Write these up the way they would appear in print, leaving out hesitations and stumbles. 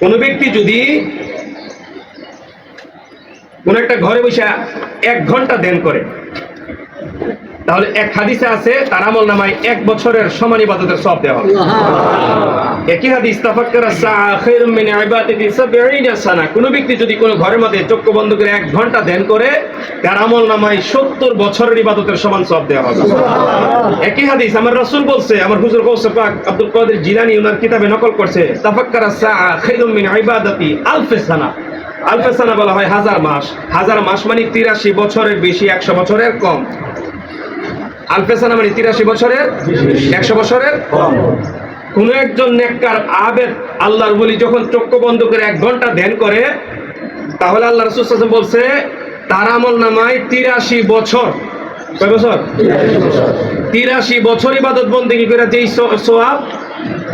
কোন ব্যক্তি যদি কোন একটা ঘরে বসে 1 ঘন্টা ধ্যান করে, তাহলে এক হাদিসে আছে তার আমল নামায় 1 বছরের সমান ইবাদতের সওয়াব দেওয়া হবে। একই হাদিস তাফাক্কারা সাআ খায়রুম মিন ইবাদাতি 70 সানা। কোন ব্যক্তি যদি কোন ঘরের মধ্যে চোখ বন্ধ করে 1 ঘন্টা ধ্যান করে, তার আমল নামায় 70 বছরের ইবাদতের সমান সওয়াব দেওয়া হবে। একই হাদিস আমার রাসূল বলছে, আমার হুজুর গৌস পাক আব্দুল কাদের জিলানী ওনার কিতাবে নকল করছে, তাফাক্কারা সাআ খায়রুম মিন ইবাদাতি 1000 সানা। 1000 সানা বলা হয় 1000 মাস। 1000 মাস মানে 83 বছরের বেশি, 100 বছরের কম। 1000 সানা মানে 83 বছরের 100 বছরের কম। কোন একজন নেককার আবেদ আল্লাহর ওলি যখন চোখ বন্ধ করে 1 ঘন্টা ধ্যান করে, তাহলে আল্লাহ রাসূল সাল্লাল্লাহু আলাইহি ওয়াসাল্লাম বলছে তার আমল নামায় 83 বছর, কয় বছর? 83 বছর ইবাদত বন্দেগী করে যেই সওয়াব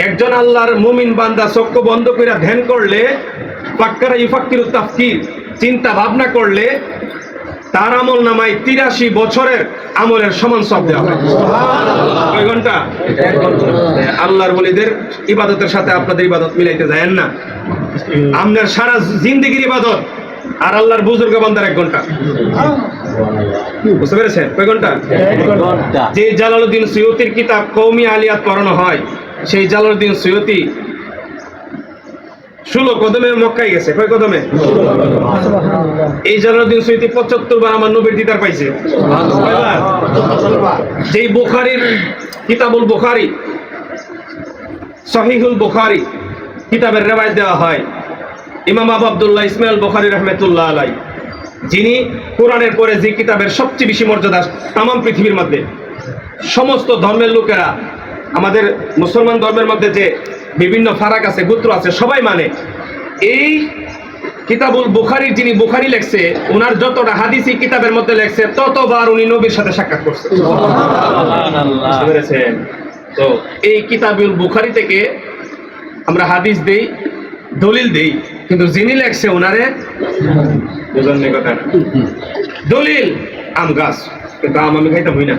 একজন আল্লাহর মুমিন বান্দা চোখ বন্ধ করে ধ্যান করলে, ফাক্কারা ইউফাক্কিরু তাফকির, চিন্তা ভাবনা করলে, তার আমল নামায় 83 বছরের আমলের সমান সওয়াব দেওয়া হয়। কয় ঘন্টা? 1 ঘন্টা। আল্লাহর ওলিদের ইবাদতের সাথে আপনাদের ইবাদত মিলাইতে যায়েন না। আপনার সারা জিন্দেগির ইবাদত আর আল্লাহর বুজুর্গ বান্দার 1 ঘন্টা। বুঝতে পেরেছেন? কয় ঘন্টা? 1 ঘন্টা। যে জালালউদ্দিন সুয়ুতির কিতাব কওমি আলিয়াত পড়ানো হয়, সেই জালালউদ্দিন সুয়ুতি 16 কদমে মক্কায় গেছে। কয় কদমে? এই জালালউদ্দিন সুয়ুতি 75 বার আমার নবীর দিদার পাইছে। যেই বুখারীর কিতাবুল বুখারী, সহিহুল বুখারী কিতাবের রিওয়ায়াত দেওয়া হয়, ইমাম আবু আব্দুল্লাহ ইসমাইল বুখারী রাহমাতুল্লাহ আলাইহি, যিনি কোরআনের পরে যে কিতাবের সবচেয়ে বেশি মর্যাদা তাম পৃথিবীর মধ্যে, সমস্ত ধর্মের লোকেরা, আমাদের মুসলমান ধর্মের মধ্যে যে বিভিন্ন ফারাক আছে, গোত্র আছে, সবাই মানে এই কিতাবুল বুখারীর যিনি বুখারী লেখছে, ওনার যতটা হাদিস এই কিতাবের মধ্যে লেখছে, ততবার উনি নবীর সাথে সাক্ষাৎ করছে। সুবহানাল্লাহ। তো এই কিতাবুল বুখারী থেকে আমরা হাদিস দেই, দলিল দেই, কিন্তু যিনি লেখছে ওনারে বুঝার নেই কথা। দলিল আম গাছ, কিন্তু আম আমি খাইতাম হই না,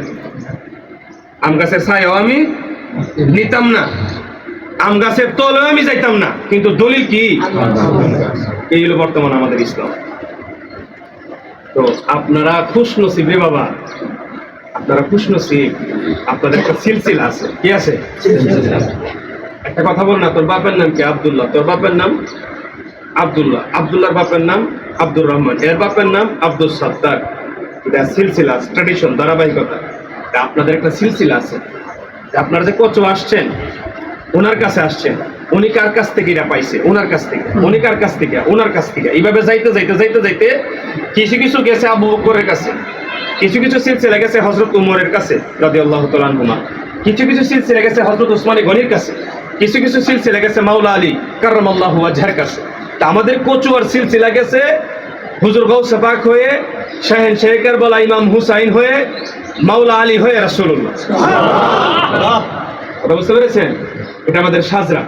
আম গাছের ছায়াও আমি নিতাম না, আম গাছের তলেও আমি যাইতাম না, কিন্তু দলিল কি? এই হলো বর্তমান আমাদের ইসলাম। তো আপনারা খুশনসিব রে বাবা, আপনারা খুশনসিব, আপনাদের একটা সিলসিলা আছে। কি আছে? একটা কথা বল না, তোর বাপের নাম কি? আব্দুল্লাহ। তোর বাপের নাম আব্দুল্লাহ। আব্দুল্লাহর বাপের নাম আব্দুর রহমান, এর বাপের নাম আব্দুল সাত্তার। এটা সিলসিলা, ট্র্যাডিশন, ধারাবাহিকতা। আপনাদের একটা সিলসিলা আছে। আপনারা যে কচু আসছেন, ওনার কাছে আসছেন, উনি কার কাছ থেকে এটা পাইছে? ওনার কাছ থেকে। উনি কার কাছ থেকে? ওনার কাছ থেকে। এইভাবে যাইতে যাইতে যাইতে যাইতে কিছু কিছু গেছে আবু বকরের কাছে, কিছু কিছু সিলসিলা গেছে হযরত উমরের কাছে রাদিয়াল্লাহু তাআলা আনহুমা, কিছু কিছু সিলসিলা গেছে হযরত উসমান গনির কাছে, কিছু কিছু সিলসিলা গেছে মাওলা আলী কাররামাল্লাহু ওয়াজহার কাছে। তা আমাদের কচু আর সিলসিলা গেছে হুজুর গাউস পাক হয়ে, শাহেনশাহ কারবালা ইমাম হুসাইন হয়ে, মাওলা আলী হয়ে রাসূলুল্লাহ। সুবহানাল্লাহ। বুঝতে পেরেছেন? এটা আমাদের সাজরা,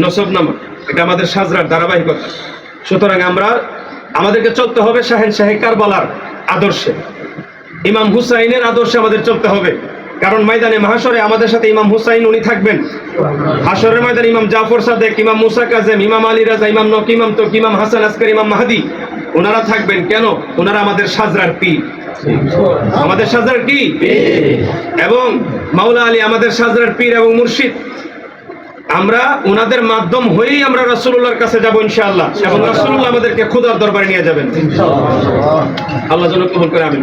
নসবনামা, এটা আমাদের সাজরার ধারাবাহিকতা। সুতরাং আমাদেরকে চলতে হবে শাহেনশাহ কারবালার আদর্শে, ইমাম হুসাইনের আদর্শে আমাদের চলতে হবে। কারণ ময়দানে মাহশরে আমাদের সাথে ইমাম হুসাইন উনি থাকবেন। হাশরের ময়দানে ইমাম জাফর সাদেক, ইমাম মুসা কাজেম, ইমাম আলী রাজা, ইমাম নকি, ইমাম তকি, ইমাম হাসান আসকারী, ইমাম মাহদি, ওনারা থাকবেন। কেন? ওনারা আমাদের সাজরার পীর, আমাদের সাজরার কি? এবং মাওলা আলী আমাদের সাজরার পীর এবং মুর্শিদ। আমরা ওনাদের মাধ্যম হয়েই আমরা রাসূলুল্লাহর কাছে যাব ইনশাআল্লাহ, এবং রাসূলুল্লাহ আমাদেরকে খোদার দরবারে নিয়ে যাবেন। আল্লাহ যেন কবুল করে, আমিন।